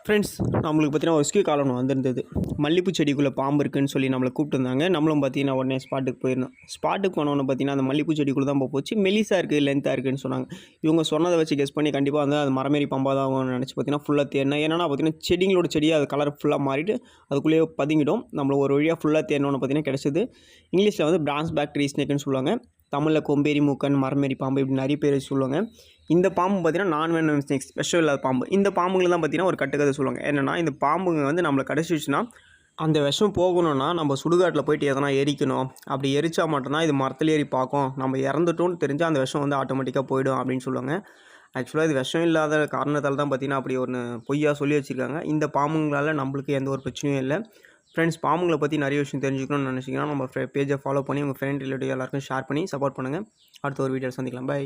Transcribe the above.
Friends, நம்மளுக்கு பார்த்தீங்கன்னா ஒரு ரெஸ்க்யூ கால் ஒன்று வந்திருந்தது. மல்லிப்பூ செடிக்குள்ளே பாம்பு இருக்குன்னு சொல்லி நம்மளை கூப்பிட்டுருந்தாங்க. நம்மளும் பார்த்தீங்கன்னா உடனே ஸ்பாட்டுக்கு போயிருந்தோம். ஸ்பாட்டுக்கு போனோன்னு பார்த்தீங்கன்னா அந்த மல்லிப்பூ செடிக்குள்ளே தான் போச்சு. மெலிசாக இருக்குது, லென்த்தாக இருக்குன்னு சொன்னாங்க. இவங்க சொன்னதை வச்சு கெஸ் பண்ணி கண்டிப்பாக வந்து அது மரமேறி பாம்பாக தான் ஆகும்னு நினச்சி பார்த்தீங்கன்னா ஃபுல்லாக தேடினேன். ஏன்னா பார்த்தீங்கன்னா செடிங்களோட செடியாக அது கலர் ஃபுல்லாக மாறிட்டு அதுக்குள்ளேயே பதுங்கிடும். நம்மளை ஒரு வழியாக ஃபுல்லாக தேடினோன்னு பார்த்தீங்கன்னா கிடச்சிது. இங்கிலீஷில் வந்து பிரான்ஸ் பேக் ட்ரீ ஸ்னேக்குன்னு சொல்லுவாங்க. தமிழில் கொம்பேரி மூக்கன், மரமேறி பாம்பு இப்படி நிறைய பேர் சொல்லுவாங்க. இந்த பாம்பு பார்த்தீங்கன்னா நான் வெனமஸ் ஸ்னேக், ஸ்பெஷல் இல்லாத பாம்பு. இந்த பாம்புங்களை தான் பார்த்தீங்கன்னா ஒரு கட்டுக்கதை சொல்லுவாங்க. என்னென்னா இந்த பாம்புங்க வந்து நம்மளை கடிச்சிச்சுன்னா அந்த விஷம் போகணும்னா நம்ம சுடுகாட்டில் போயிட்டு எதனா எரிக்கணும். அப்படி எரிச்சா மட்டும்தான் இது மரத்தில் ஏறி பார்க்கும். நம்ம இறந்துட்டோன்னு தெரிஞ்சால் அந்த விஷம் வந்து ஆட்டோமேட்டிக்காக போயிடும் அப்படின்னு சொல்லுவாங்க. ஆக்சுவலாக இது விஷம் இல்லாத காரணத்தால் தான் பார்த்தீங்கன்னா அப்படி ஒன்று பொய்யா சொல்லி வச்சுருக்காங்க. இந்த பாம்புங்களால் நம்மளுக்கு எந்த ஒரு பிரச்சனையும் இல்லை. ஃப்ரெண்ட்ஸ், பாம்புங்களை பற்றி நிறைய விஷயம் தெரிஞ்சுக்கணும்னு நினச்சிங்கன்னா நம்ம பேஜை ஃபாலோ பண்ணி உங்கள் ஃப்ரெண்ட் ரிலேட்டிவ் எல்லாருக்கும் ஷேர் பண்ணி சப்போர்ட் பண்ணுங்கள். அடுத்த ஒரு வீடியோவில் சந்திக்கலாம். பை.